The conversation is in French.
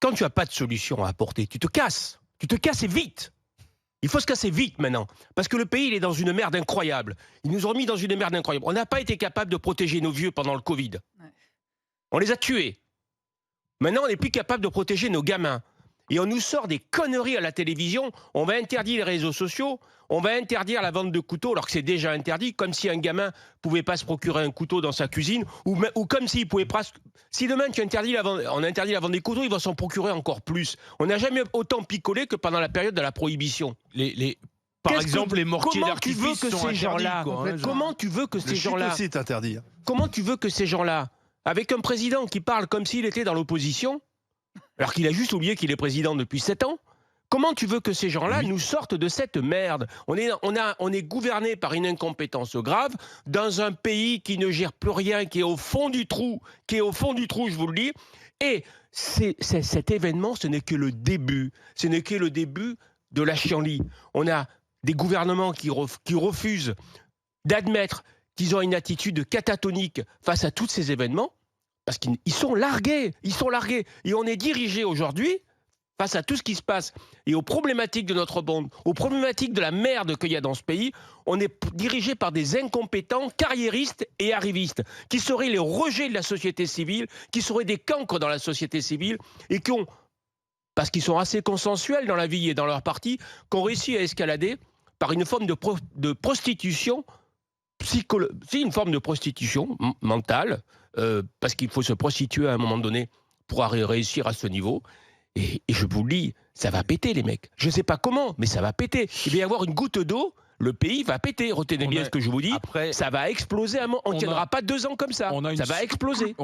quand tu n'as pas de solution à apporter, tu te casses. Tu te casses et vite. Il faut se casser vite maintenant. Parce que le pays, il est dans une merde incroyable. Ils nous ont mis dans une merde incroyable. On n'a pas été capable de protéger nos vieux pendant le Covid. Ouais. On les a tués. Maintenant, on n'est plus capable de protéger nos gamins. Et on nous sort des conneries à la télévision. On va interdire les réseaux sociaux. On va interdire la vente de couteaux alors que c'est déjà interdit. Comme si un gamin pouvait pas se procurer un couteau dans sa cuisine. Ou comme s'il pouvait pas... Si demain on interdit la vente des couteaux, il va s'en procurer encore plus. On n'a jamais autant picolé que pendant la période de la prohibition. Par exemple, les mortiers d'artifice sont ces gens-là, interdits. comment tu veux que ces gens-là... aussi est interdit. Comment tu veux que ces gens-là, avec un président qui parle comme s'il était dans l'opposition, alors qu'il a juste oublié qu'il est président depuis 7 ans, comment tu veux que ces gens-là nous sortent de cette merde? On est gouverné par une incompétence grave, dans un pays qui ne gère plus rien, qui est au fond du trou, je vous le dis, et cet événement, ce n'est que le début. Ce n'est que le début de la chienlit. On a des gouvernements qui refusent d'admettre qu'ils ont une attitude catatonique face à tous ces événements, parce qu'ils sont largués, et on est dirigé aujourd'hui, face à tout ce qui se passe, et aux problématiques de notre monde, aux problématiques de la merde qu'il y a dans ce pays, on est dirigé par des incompétents, carriéristes et arrivistes, qui seraient les rejets de la société civile, qui seraient des cancres dans la société civile, et qui ont, parce qu'ils sont assez consensuels dans la vie et dans leur parti, qu'on réussit à escalader par une forme de prostitution c'est une forme de prostitution mentale, parce qu'il faut se prostituer à un moment donné pour réussir à ce niveau. Et je vous le dis, ça va péter les mecs. Je ne sais pas comment, mais ça va péter. Il va y avoir une goutte d'eau, le pays va péter. Retenez bien ce que je vous dis, ça va exploser. On ne tiendra pas 2 ans comme ça. Ça va exploser.